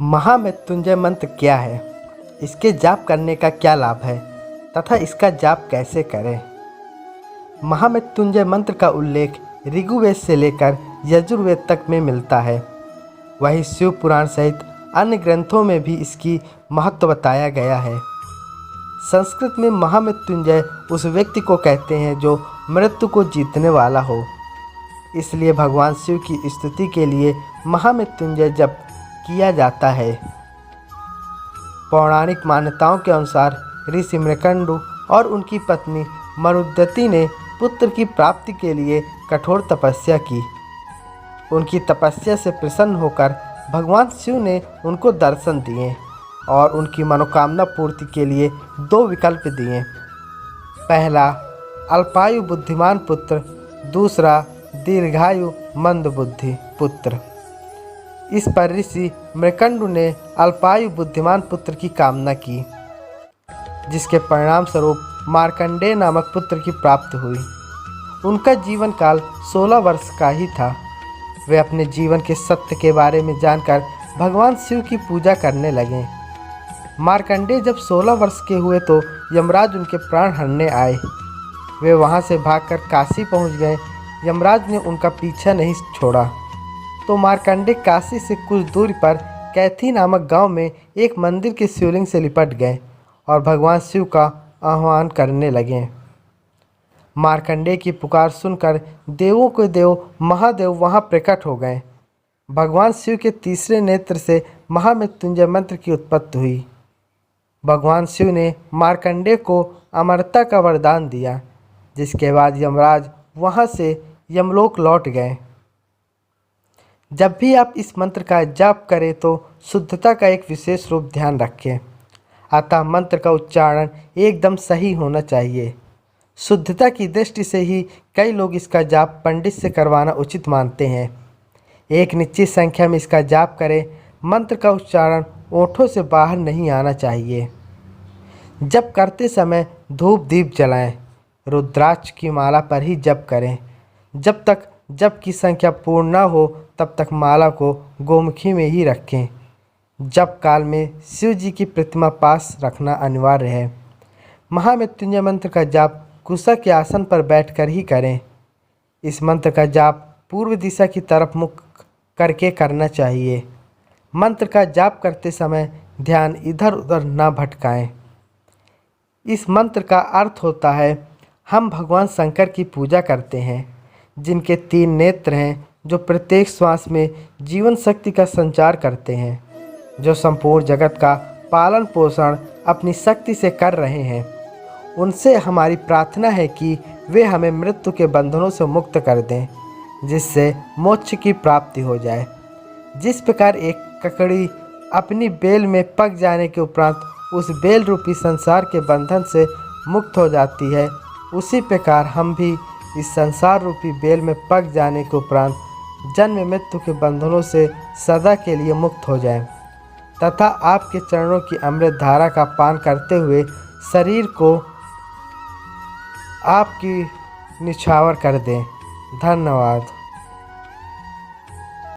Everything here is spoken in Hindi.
महामृत्युंजय मंत्र क्या है, इसके जाप करने का क्या लाभ है तथा इसका जाप कैसे करें। महामृत्युंजय मंत्र का उल्लेख ऋग्वेद से लेकर यजुर्वेद तक में मिलता है। वहीं शिव पुराण सहित अन्य ग्रंथों में भी इसकी महत्व बताया गया है। संस्कृत में महामृत्युंजय उस व्यक्ति को कहते हैं जो मृत्यु को जीतने वाला हो। इसलिए भगवान शिव की स्तुति के लिए महामृत्युंजय जप किया जाता है। पौराणिक मान्यताओं के अनुसार ऋषि मृकंडु और उनकी पत्नी मरुद्धति ने पुत्र की प्राप्ति के लिए कठोर तपस्या की। उनकी तपस्या से प्रसन्न होकर भगवान शिव ने उनको दर्शन दिए और उनकी मनोकामना पूर्ति के लिए दो विकल्प दिए। पहला, अल्पायु बुद्धिमान पुत्र, दूसरा दीर्घायु मंद बुद्धि पुत्र। इस पर ऋषि मृकंडु ने अल्पायु बुद्धिमान पुत्र की कामना की, जिसके परिणाम स्वरूप मार्कंडेय नामक पुत्र की प्राप्ति हुई। उनका जीवन काल 16 वर्ष का ही था। वे अपने जीवन के सत्य के बारे में जानकर भगवान शिव की पूजा करने लगे। मार्कंडेय जब 16 वर्ष के हुए तो यमराज उनके प्राण हरने आए। वे वहां से भागकर काशी पहुंच गए। यमराज ने उनका पीछा नहीं छोड़ा तो मार्कंडेय काशी से कुछ दूरी पर कैथी नामक गांव में एक मंदिर के शिवलिंग से लिपट गए और भगवान शिव का आह्वान करने लगे। मार्कंडेय की पुकार सुनकर देवों के देव महादेव वहां प्रकट हो गए। भगवान शिव के तीसरे नेत्र से महामृत्युंजय मंत्र की उत्पत्ति हुई। भगवान शिव ने मार्कंडेय को अमरता का वरदान दिया, जिसके बाद यमराज वहां से यमलोक लौट गए। जब भी आप इस मंत्र का जाप करें तो शुद्धता का एक विशेष रूप ध्यान रखें, अतः मंत्र का उच्चारण एकदम सही होना चाहिए। शुद्धता की दृष्टि से ही कई लोग इसका जाप पंडित से करवाना उचित मानते हैं। एक निश्चित संख्या में इसका जाप करें। मंत्र का उच्चारण ओठों से बाहर नहीं आना चाहिए। जप करते समय धूप दीप जलाएं। रुद्राक्ष की माला पर ही जप करें। जब तक जप की संख्या पूर्ण न हो तब तक माला को गोमुखी में ही रखें। जप काल में शिव जी की प्रतिमा पास रखना अनिवार्य है। महामृत्युंजय मंत्र का जाप कुशा के आसन पर बैठकर ही करें। इस मंत्र का जाप पूर्व दिशा की तरफ मुख करके करना चाहिए। मंत्र का जाप करते समय ध्यान इधर उधर न भटकाएं। इस मंत्र का अर्थ होता है, हम भगवान शंकर की पूजा करते हैं, जिनके 3 नेत्र हैं, जो प्रत्येक श्वास में जीवन शक्ति का संचार करते हैं, जो संपूर्ण जगत का पालन पोषण अपनी शक्ति से कर रहे हैं। उनसे हमारी प्रार्थना है कि वे हमें मृत्यु के बंधनों से मुक्त कर दें, जिससे मोक्ष की प्राप्ति हो जाए। जिस प्रकार एक ककड़ी अपनी बेल में पक जाने के उपरांत उस बेल रूपी संसार के बंधन से मुक्त हो जाती है, उसी प्रकार हम भी इस संसार रूपी बेल में पक जाने के उपरांत जन्म मृत्यु के बंधनों से सदा के लिए मुक्त हो जाएं, तथा आपके चरणों की अमृत धारा का पान करते हुए शरीर को आपकी निछावर कर दें। धन्यवाद।